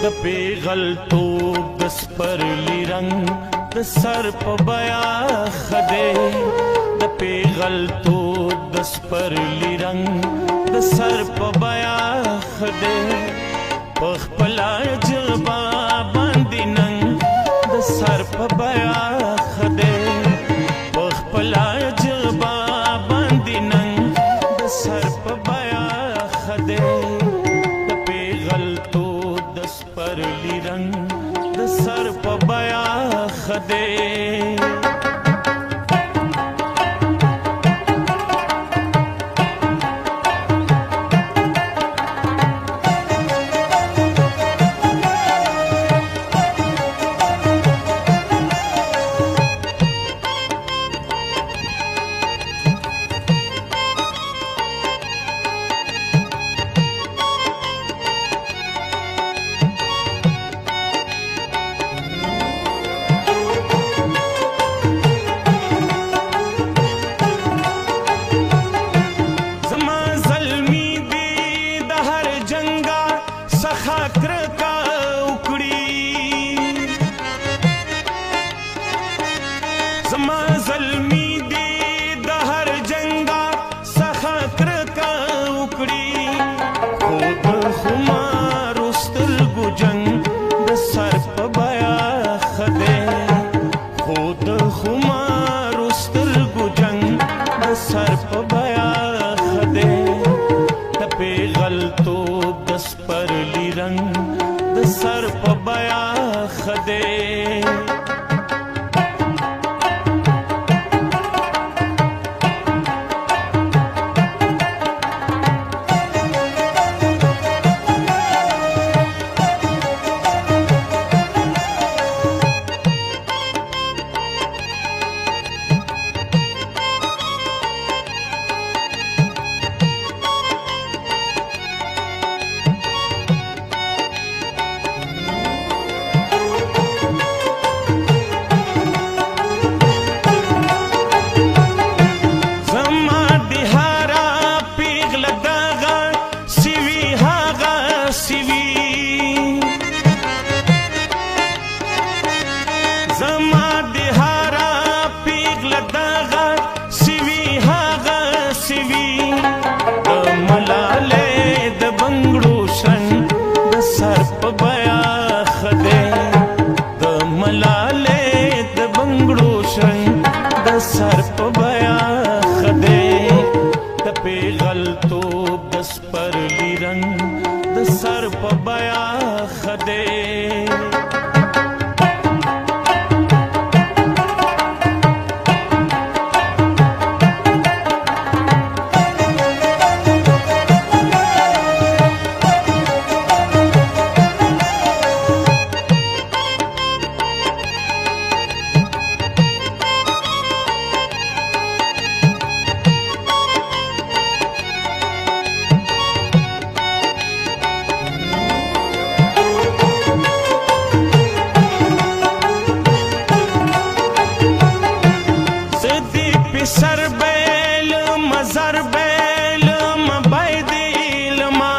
د پیغلتوب د سپرلی رنگ د سر په بیا خده د پیغلتوب د سپرلی رنگ د سر په بیا خده په خپل جبا باندې نن د سر په بیا خده په خپل جبا باندې نن د سر په بیا خده د پیغلتوب د سپرلی رنگ د سر په بیا خده پیغلتوب د سپرلی رنگ د سر په بیا خده सर पे बया खदे د پیغلتوب د سپرلی رنگ د سر په بیا خده सर बैल मजर बैल मबैदिल मा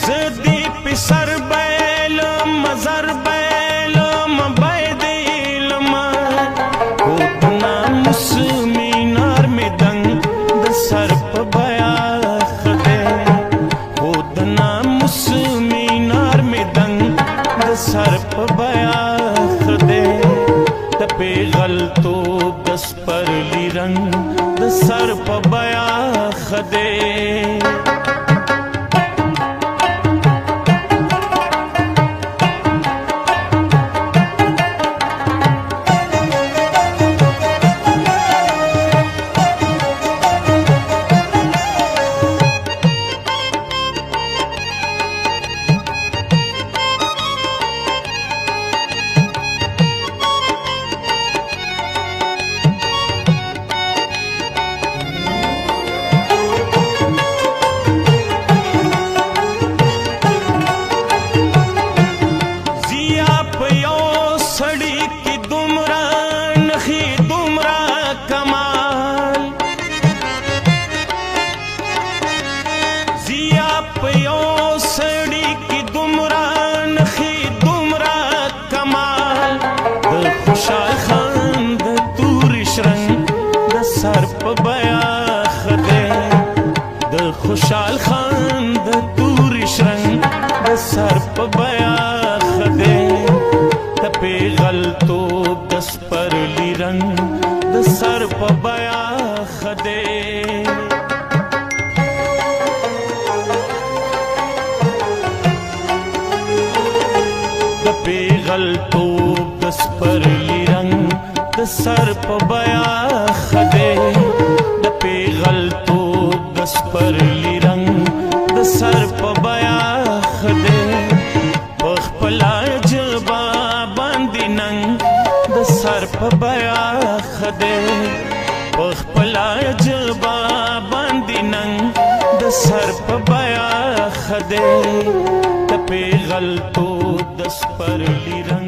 जदी पिसर बैल मजर बैल मबैदिल मा उतना मुस्मिनार में दंग द सर पे बया खदे उतना मुस्मिनार में दंग द सर पे बया खदे د پیغلتوب د سپرلی رنگ د سر په بیا خده په بیا خدے تپی غلطو دس پر لیرنگ د سر په بیا خدے تپی غلطو دس پر لیرنگ د سر په بیا خدے تپی غلطو دس پر لیرنگ د سر په بیا خدے پخپلا جبا باندې ننګ د سر په بیا خدے پخپلا جبا باندې ننګ د سر په بیا خدے تپی غلطو دس پر لیرنگ